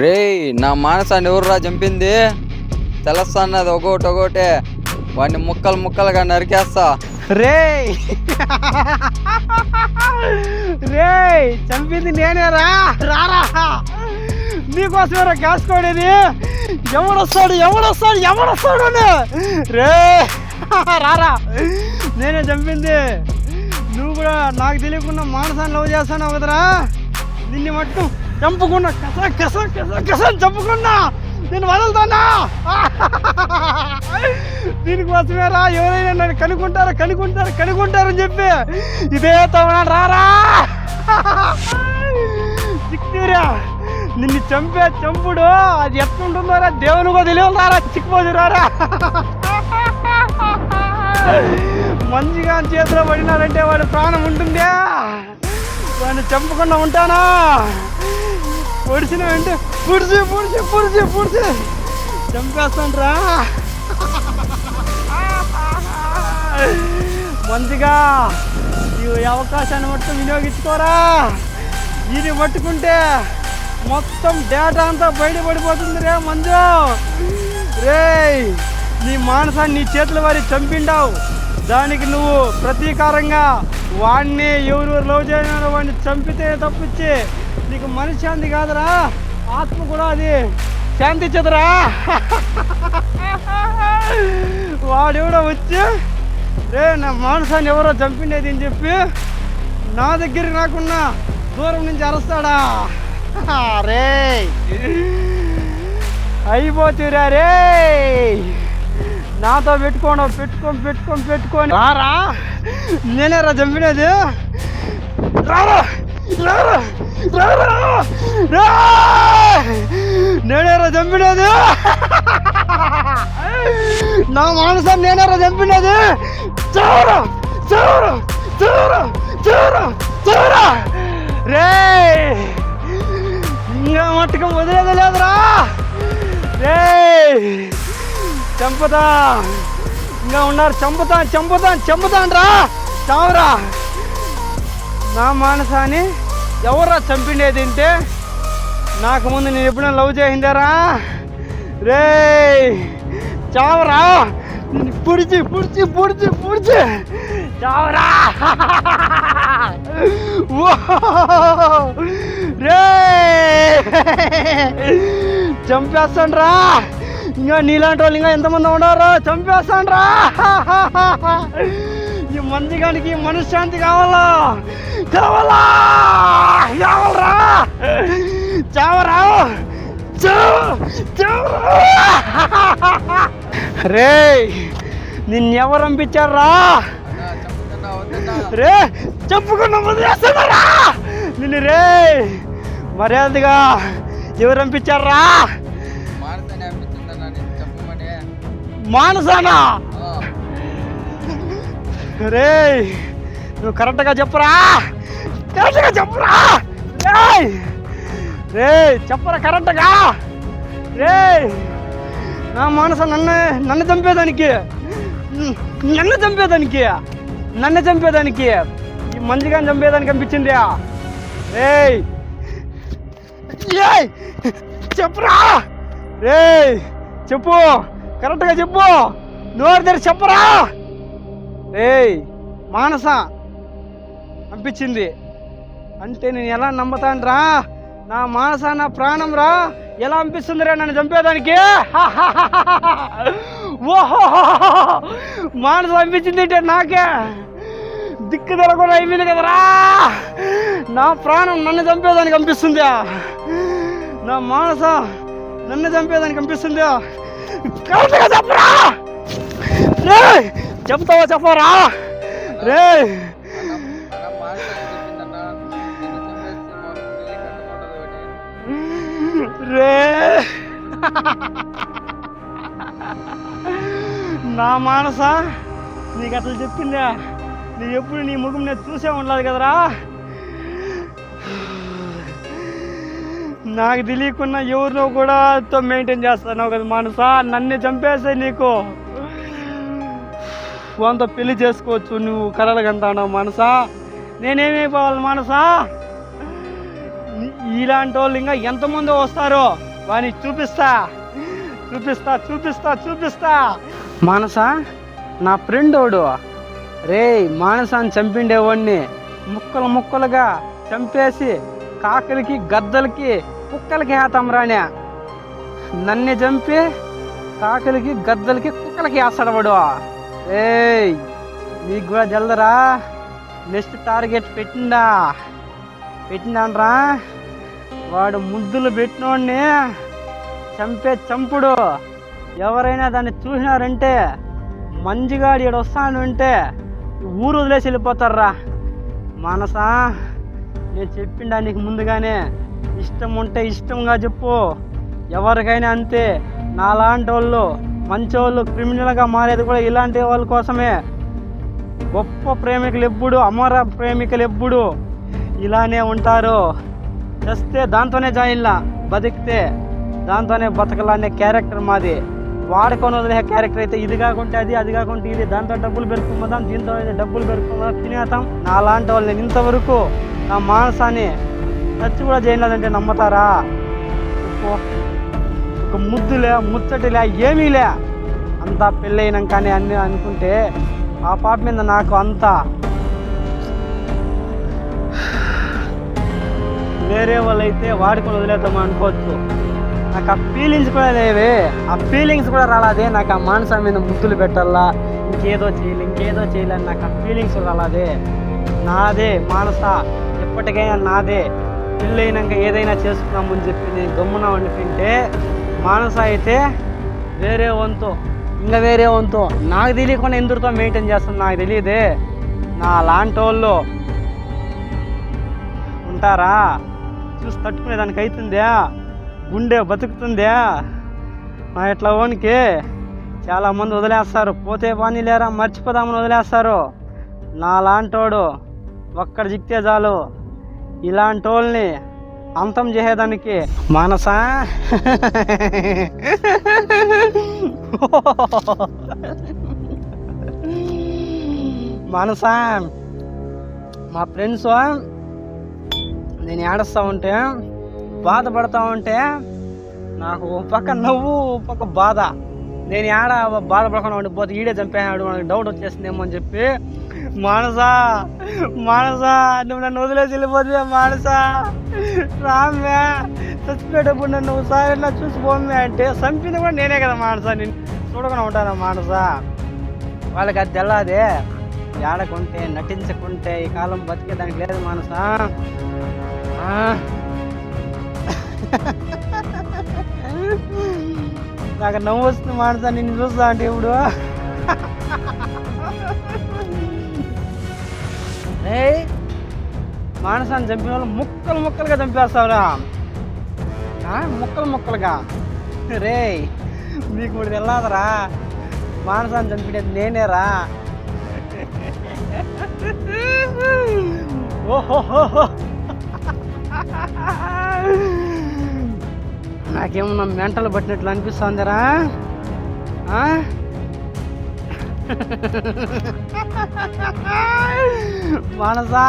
రేయ్ నా మానసాన్ని ఎవర్రా చంపింది? తెలుస్తన్నది ఒకటే వాడిని ముక్కలు ముక్కలుగా నరికేస్తా. రేయ్ రేయ్ చంపింది నేనేరా, రారా నీకోసమేరా కాసుకోడేది. ఎవడొస్తాడు రే రారా, నేనే చంపింది. నువ్వు కూడా నాకు తెలియకుండా మానసాన్ని లవ్ చేస్తాను కదరా, నిన్ను మట్టు చంపుకున్నా, కస చంపుకున్నా, నేను వదులుతానా? దీనికోసమేరా ఎవరైనా నన్ను కనుక్కుంటారని చెప్పి ఇదే తమనా, రారా చిక్కురా. నిన్ను చంపుడు అది ఎట్లుంటుందోరా దేవుని కూడా తెలియదు, రారా చిక్కుపోదు, రారా. మంచిగా చేతిలో పడినారంటే వాడి ప్రాణం ఉంటుందా? వాడిని చంపకుండా ఉంటానా? పొడిచిన అంటే పొడిచి చంపేస్తాను రా. మంచిగా ఈ అవకాశాన్ని మొత్తం వినియోగించుకోరా. ఇది పట్టుకుంటే మొత్తం డేటా అంతా బయటపడిపోతుంది రే మంజు. రేయ్ నీ మానసాన్ని నీ చేతుల వారి చంపిండావు, దానికి నువ్వు ప్రతీకారంగా వాడిని ఎవరు లవ్ చేయను వాడిని చంపితే తప్పించి నీకు మనశ్శాంతి కాదురా, ఆత్మ కూడా అది శాంతి ఇచ్చదురా. వాడెవడో వచ్చి రే నా మానసాన్ని ఎవరో చంపిండేది అని చెప్పి నా దగ్గరికి రాకుండా దూరం నుంచి అరుస్తాడా? రే అయిపోతురా రే, నాతో పెట్టుకొని రారా, నేనేరా చంపినది, రారా నేనేరా చంపినది, నా మానసాన్ని నేనేరా చంపినది. చూరా రే, ఇంకా మట్టుకు వదిలేది లేదురా. రే చంపుతా, ఇంకా ఉన్నారు, చంపుతాను రా, చావురా. నా మానసాన్ని ఎవర్రా చంపిండేది అంటే నాకు ముందు నేను ఎప్పుడైనా లవ్ చేసిందారా? రే చావరా, పుడిచి చావరా. రే చంపేస్తాను రా, ఇంకా నీలాంటి వాళ్ళు ఇంకా ఎంతమంది ఉన్నారో చంపేస్తాను రా. ఈ మంచిగానికి మనశ్శాంతి కావాలా? కావాలరా, చావరా. రే నిన్నెవరు పంపించారా? రే చెప్పుకున్నా వదిలేస్తున్నారా నిన్ను? రే మర్యాదగా ఎవరు పంపించారా? మానసానా? రే నువ్వు కరెక్ట్గా చెప్పురా. రే చెప్పరా కరెక్ట్గా. రే నా మానస నన్ను చంపేదానికి ఈ మంచిగాని చంపేదానికి అనిపించింది. రేయ్ చెప్పురా. రే చెప్పు, కరెక్ట్గా చెప్పు, నోరు తెరిచి చెప్పరా. రేయ్ మానస అనిపించింది అంటే నేను ఎలా నమ్ముతాను రా? నా మానస నా ప్రాణం రా, ఎలా అనిపిస్తుంది రా నన్ను చంపేదానికి? ఓహో మానస అనిపించింది అంటే నాకే దిక్కు తెలకుండా అయిపోయింది కదరా. నా ప్రాణం నన్ను చంపేదానికి అనిపిస్తుందా? నా మానస నన్ను చంపేదానికి అనిపిస్తుందా? కరెక్ట్గా చెప్పరా. రే చెప్తావా చెప్పరా? రే రే నా మానస నీకు అట్లా చెప్పిందా? నీ ఎప్పుడు నీ ముఖం నేను చూసే ఉండదు కదరా. నాకు తెలియకుండా ఎవరినో కూడా మెయింటైన్ చేస్తున్నావు కదా మానస. నన్ను చంపేస్తే నీకు వాళ్ళతో పెళ్లి చేసుకోవచ్చు, నువ్వు కలలుగంటున్నావు మనస. నేనేమైపోవాలి మనస? ఇలాంటి వాళ్ళు ఇంకా ఎంతమంది వస్తారో వానికి చూపిస్తా చూపిస్తా చూపిస్తా చూపిస్తా. మానస నా ఫ్రెండ్ వాడు రే, మానసాన్ని చంపిండేవాడిని ముక్కలు ముక్కలుగా చంపేసి కాకులకి గద్దలకి కుక్కలకి వేస్తాం రానే. నన్ను చంపి కాకులకి గద్దలకి కుక్కలకి వేస్తాడు వాడు. ఏయ్ నీకు కూడా జల్దరా, నెక్స్ట్ టార్గెట్ పెట్టిండాన్రా. వాడు ముద్దులు పెట్టినోడిని చంపే చంపుడు. ఎవరైనా దాన్ని చూసినారంటే మంచిగాడు ఇక్కడ వస్తాను అంటే ఊరు వదిలేసి వెళ్ళిపోతారా. మానసా నేను చెప్పిండా నీకు ముందుగానే, ఇష్టం ఉంటే ఇష్టంగా చెప్పు. ఎవరికైనా అంతే, నాలాంటి వాళ్ళు మంచోళ్ళు క్రిమినల్గా మారేది కూడా ఇలాంటి వాళ్ళ కోసమే. గొప్ప ప్రేమికులు ఎప్పుడు, అమర ప్రేమికులు ఎప్పుడు ఇలానే ఉంటారు. చేస్తే దాంతోనే జాయిన్లా, బతికితే దాంతోనే బతకలనే క్యారెక్టర్ మాది. వాడుకొని వదిలే క్యారెక్టర్ అయితే ఇది కాకుంటే అది, అది కాకుంటే ఇది, దాంతో డబ్బులు పెరుక్కుపోదాం, దీంతో డబ్బులు పెరుక్కుపోదాం, తినేతాం. నాలాంటి వాళ్ళు నేను ఇంతవరకు నా మానసాన్ని టచ్ కూడా చేయలేదంటే నమ్మతారా? ఒక ముద్దులే ముచ్చటిలే ఏమీలే, అంతా పెళ్ళయినాకనే అన్నీ అనుకుంటే ఆ పాప మీద నాకు అంతా వేరే వాళ్ళు అయితే వాడుకొని వదిలేద్దామా అనుకోవచ్చు. నాకు ఆ ఫీలింగ్స్ కూడా లేవే, ఆ ఫీలింగ్స్ కూడా రాలేదే. నాకు ఆ మానస మీద ముద్దులు పెట్టాలా, ఇంకేదో చేయాలని నాకు ఆ ఫీలింగ్స్ రాలేదే. నాదే మానస, ఎప్పటికైనా నాదే. పెళ్ళైనాక ఏదైనా చేసుకున్నామని చెప్పి నేను గమ్మున వండుకుంటే, మానస అయితే వేరే వంతు, ఇంకా వేరే వంతు నాకు తెలియకుండా ఎందుకుతో మెయింటైన్ చేస్తుంది నాకు తెలియదే. నా లాంటి వాళ్ళు ఉంటారా? చూసి తట్టుకునే దానికి అవుతుందా? గుండె బతుకుతుందా? నా ఇట్లా ఓనికి చాలామంది వదిలేస్తారు, పోతే పని లేరా మర్చిపోదామని వదిలేస్తారు. నా లాంటోడు ఒక్కడ చిక్తే చాలు ఇలాంటి వాళ్ళని అంతం చేసేదానికి. మానసా మానసా మా ఫ్రెండ్స్ నేను ఏడుస్తూ ఉంటే, బాధపడతా ఉంటే నాకు ఒక పక్క నవ్వు, ఒక పక్క బాధ. నేను ఏడ బాధపడకుండా ఉండిపోతే ఈడే చంపేనాడు, మనకు డౌట్ వచ్చేసిందేమో అని చెప్పి, మానసా నువ్వు నన్ను వదిలేసి వెళ్ళిపోతే మానసా రామ్యా, చచ్చిపోయేటప్పుడు నన్ను ఒకసారి చూసిపోమ్మే అంటే చంపింది కూడా నేనే కదా మానసా, నేను చూడకుండా ఉంటానా మానసా? వాళ్ళకి అది తెల్లాదే. ఏడకుంటే నటించకుంటే ఈ కాలం బతికేదానికి లేదు మానసా. నాకు నవ్వు వస్తుంది మానసా నిన్ను చూస్తా అంటే. ఇప్పుడు మానసాన్ని చంపిన వాళ్ళు ముక్కలు ముక్కలుగా చంపేస్తావురా, ముక్కలుగా. రే మీకు ఇప్పుడు తెల్లాదరా, మానసాన్ని చంపినది నేనేరా. ఓహో నాకేమన్నా మెంటలు పట్టినట్లు అనిపిస్తుందిరా. మానసా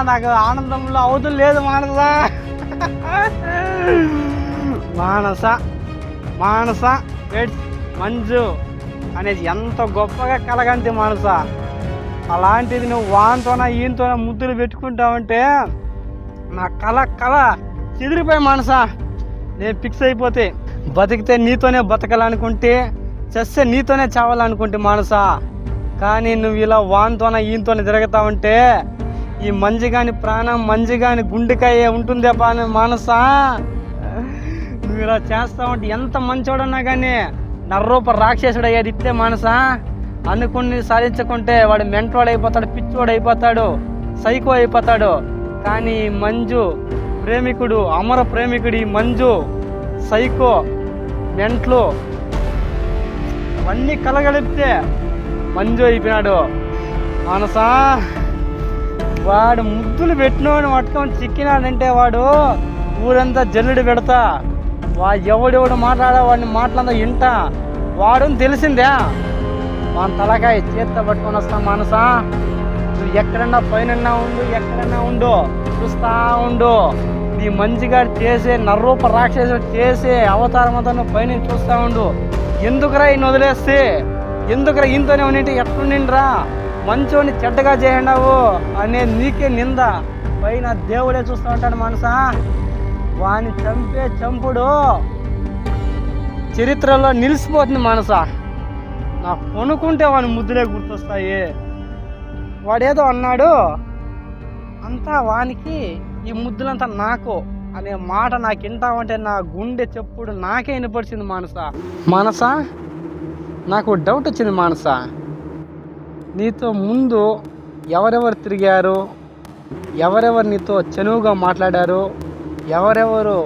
నాకు ఆనందంలో అవధులు లేదు మానసా. మానస పెట్స్ మంజు అనేది ఎంత గొప్పగా కలగంతి మానస. అలాంటిది నువ్వు వాంతోనా ఈయనతోనా ముద్దులు పెట్టుకుంటావంటే నా కళ చెదిరిపోయి మానస. నేను ఫిక్స్ అయిపోతే బతికితే నీతోనే బతకాలనుకుంటే, చస్తే నీతోనే చావాలనుకుంటే మానస. కానీ నువ్వు ఇలా వాంతోన ఈయనతోనే తిరుగుతావంటే ఈ మంజిగాని ప్రాణం, మంజిగాని గుండెకాయ ఉంటుందే మానస. నువ్వు ఇలా చేస్తావంటే ఎంత మంచోడన్నా కానీ నర్రూప రాక్షసుడు అయ్యేది ఇట్లే మానస. అనుకుని సాధించుకుంటే వాడు మెంటోడు అయిపోతాడు, పిచ్చోడు అయిపోతాడు, సైకో అయిపోతాడు. కానీ మంజు ప్రేమికుడు, అమర ప్రేమికుడు. ఈ మంజు సైకో, మెంట్లు అవన్నీ కలగలిపితే మంజు అయిపోయినాడు మానస. వాడు ముద్దులు పెట్టినోడు పట్టుకొని చిక్కినాడంటే వాడు ఊరంతా జల్లుడు పెడతా. ఎవడెవడు మాట్లాడా వాడిని మాటలంతా వింటా. వాడుని తెలిసిందే మన తలకాయ చేత్తో పట్టుకొని వస్తాం మానస. నువ్వు ఎక్కడన్నా పైన ఉండు, ఎక్కడన్నా ఉండు, చూస్తా ఉండు. ఈ మంచిగా చేసే నర్రూప రాక్షసుడు చేసే అవతారం అంతా నువ్వు పైన చూస్తా ఉండు. ఎందుకురా ఈయన వదిలేస్తే, ఎందుకురా ఈయనతోనే ఉన్నింటి ఎట్లుండిండ్రా, మంచోని చెడ్డగా చేయండావు అనే నీకే నింద పైన దేవుడే చూస్తూ ఉంటాడు మనసా. వాని చంపే చంపుడు చరిత్రలో నిలిచిపోతుంది మనసా. నా కొనుక్కుంటే వాని ముద్దులే గుర్తొస్తాయి. వాడేదో అన్నాడు, అంతా వానికి ఈ ముద్దులంతా నాకు అనే మాట నాకు వింటామంటే నా గుండె చెప్పుడు నాకే వినపడిచింది మనసా. నాకు డౌట్ వచ్చింది మనసా, నీతో ముందు ఎవరెవరు తిరిగారు, ఎవరెవరు నీతో చనువుగా మాట్లాడారు, ఎవరెవరు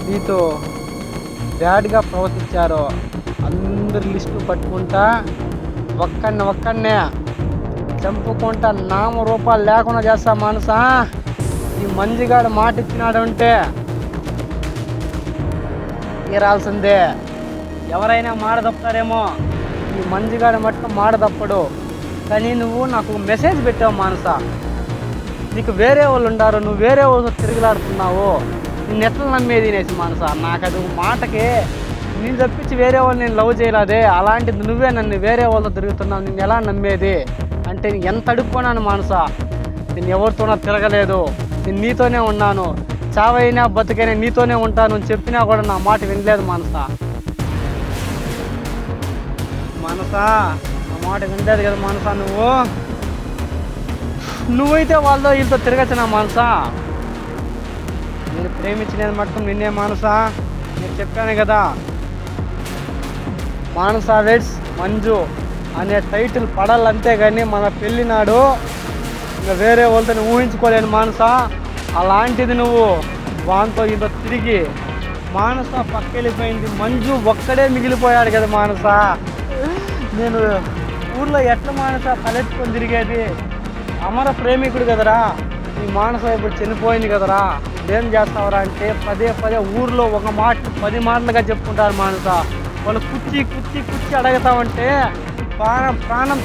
నీతో బ్యాడ్గా ప్రవర్తించారో అందరి లిస్టు పట్టుకుంటా ఒక్కడనే చంపుకుంటా నామరూపాలు లేకుండా చేస్తా మనసా. ఈ మంజిగాడు మాట ఇచ్చినాడంటే తీరాల్సిందే. ఎవరైనా మాట తప్పుతారేమో, ఈ మంజిగాడు మట్టుకు మాట తప్పడు. కానీ నువ్వు నాకు మెసేజ్ పెట్టావు మనసా, నీకు వేరే వాళ్ళు ఉండారు, నువ్వు వేరే వాళ్ళు తిరుగులాడుతున్నావు, నిన్ను ఎట్లా నమ్మేది అనేసి మనసా. నాకు అది మాటకి నేను తప్పించి వేరే వాళ్ళు నేను లవ్ చేయలేదే, అలాంటిది నువ్వే నన్ను వేరే వాళ్ళతో తిరుగుతున్నావు, నిన్ను ఎలా నమ్మేది అంటే ఎంత అడుక్కున్నాను మనసా. నేను ఎవరితోనో తిరగలేదు, నేను నీతోనే ఉన్నాను, చావైనా బతికైనా నీతోనే ఉంటాను చెప్పినా కూడా నా మాట వినలేదు మనసా. నా మాట వినలేదు కదా మనసా. నువ్వైతే వాళ్ళతో వీళ్ళతో తిరగచ్చు నా మనసా. నేను ప్రేమించినది మట్టుకు నిన్నే మనసా. నేను చెప్పాను కదా, మానసా వెడ్స్ మంజు అనే టైటిల్ పడాలంతే కానీ మన పెళ్ళి నాడు ఇంకా వేరే వాళ్ళతో ఊహించుకోలేను మానసా. అలాంటిది నువ్వు వాంతో ఇంత తిరిగి మానస పక్కెళ్ళిపోయింది, మంజు ఒక్కడే మిగిలిపోయాడు కదా మానసా. నేను ఊర్లో ఎట్లా మానస తలెత్తుకొని తిరిగేది, అమర ప్రేమికుడు కదరా ఈ మానస, ఇప్పుడు చనిపోయింది కదరా, ఏం చేస్తావరా అంటే పదే ఊర్లో ఒక మాట 10 మాటలుగా చెప్పుకుంటారు మానస. వాళ్ళు కుచ్చి అడగతామంటే ప్రాణం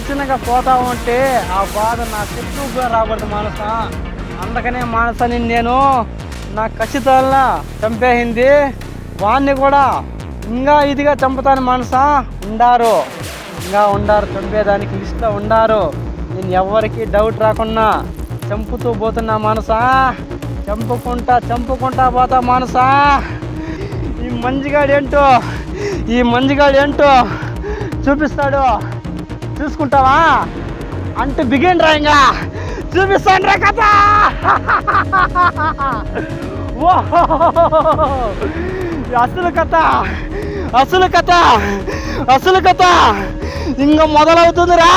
చిన్నగా పోతా ఉంటే ఆ బాధ నా చెట్టుగా రాకూడదు మానస. అందుకనే మానస నేను నా ఖచ్చితంగా చంపేసింది, వాడిని కూడా ఇంకా ఇదిగా చంపుతాను మానస. ఉండారు చంపేదానికి లిస్ట్లో ఉండారు. నేను ఎవరికి డౌట్ రాకుండా చంపుతూ పోతున్నా మనసా, చంపుకుంటా పోతా మనసా. ఈ మంజిగాడు ఏంటో చూపిస్తాడు, చూసుకుంటావా అంటే బిగిన్ రా, ఇంకా చూపిస్తాను రా కథ. ఓ అసలు కథ ఇంకా మొదలవుతుందిరా.